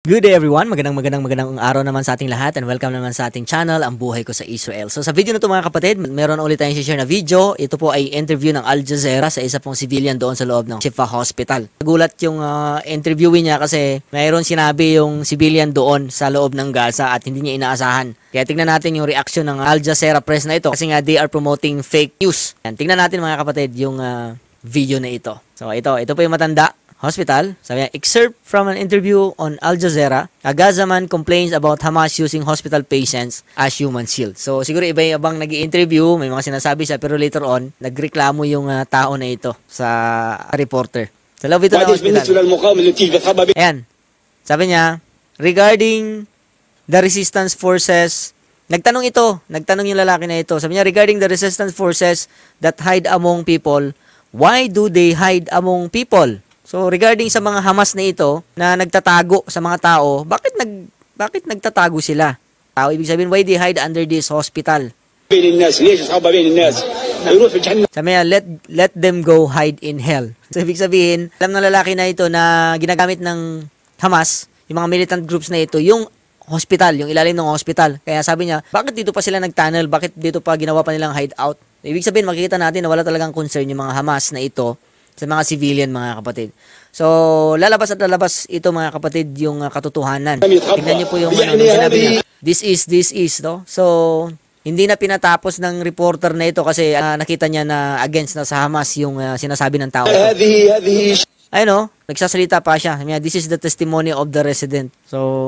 Good day everyone, magandang araw naman sa ating lahat and welcome naman sa ating channel, Ang Buhay Ko sa Israel. So sa video na ito mga kapatid, meron ulit tayong share na video. Ito po ay interview ng Al Jazeera sa isa pong civilian doon sa loob ng Shifa Hospital. Nagulat yung interviewin niya kasi mayroon sinabi yung civilian doon sa loob ng Gaza at hindi niya inaasahan. Kaya tignan natin yung reaction ng Al Jazeera press na ito kasi nga they are promoting fake news. Yan, tignan natin mga kapatid yung video na ito. So ito po yung matanda. Hospital. Sabi niya, excerpt from an interview on Al Jazeera, a Gaza man complains about Hamas using hospital patients as human shield. So, siguro iba-ibang nag-i-interview, may mga sinasabi siya, pero later on, nagreklamo yung tao na ito sa reporter. Sa loob ito ng hospital. Ayan. Sabi niya, regarding the resistance forces, nagtanong yung lalaki na ito. Sabi niya, regarding the resistance forces that hide among people, why do they hide among people? So, regarding sa mga Hamas na ito, na nagtatago sa mga tao, bakit nagtatago sila? Tao, ibig sabihin, why they hide under this hospital? Sabi niya, let them go hide in hell. So, ibig sabihin, alam ng lalaki na ito na ginagamit ng Hamas, yung mga militant groups na ito, yung hospital, yung ilalim ng hospital. Kaya sabi niya, bakit dito pa sila nag-tunnel? Bakit dito pa ginawa pa nilang hideout? Ibig sabihin, makikita natin na wala talagang concern yung mga Hamas na ito sa mga civilian, mga kapatid. So, lalabas ito mga kapatid yung katotohanan. Tingnan niyo po yung sinabi niya. This is, no? So, hindi na pinatapos ng reporter na ito kasi nakita niya na against na sa Hamas yung sinasabi ng tao. Ayun, no? Nagsasalita pa siya. This is the testimony of the resident. So,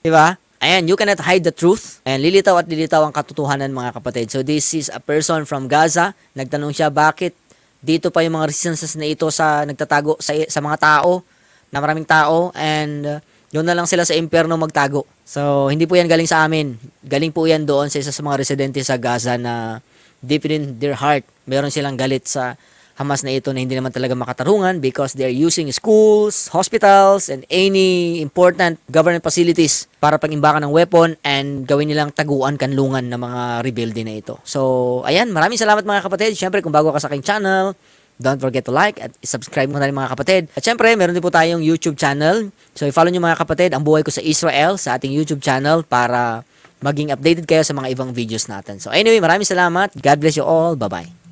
diba? Ayan, you cannot hide the truth. Ayan, lilitaw ang katotohanan, mga kapatid. So, this is a person from Gaza. Nagtanong siya, bakit dito pa yung mga resistances na ito sa nagtatago sa mga tao, na maraming tao, and doon na lang sila sa impyerno magtago. So, hindi po yan galing sa amin. Galing po yan doon sa isa sa mga residente sa Gaza na deep in their heart, meron silang galit sa Hamas na ito na hindi naman talaga makatarungan because they are using schools, hospitals, and any important government facilities para pag-imbakan ng weapon and gawin nilang taguan, kanlungan ng mga rebelde na ito. So, ayan, maraming salamat mga kapatid. Siyempre, kung bago ka sa aking channel, don't forget to like at subscribe mo na rin mga kapatid. At siyempre, meron din po tayong YouTube channel. So, i-follow nyo mga kapatid, Ang Buhay Ko sa Israel sa ating YouTube channel para maging updated kayo sa mga ibang videos natin. So, anyway, maraming salamat. God bless you all. Bye-bye.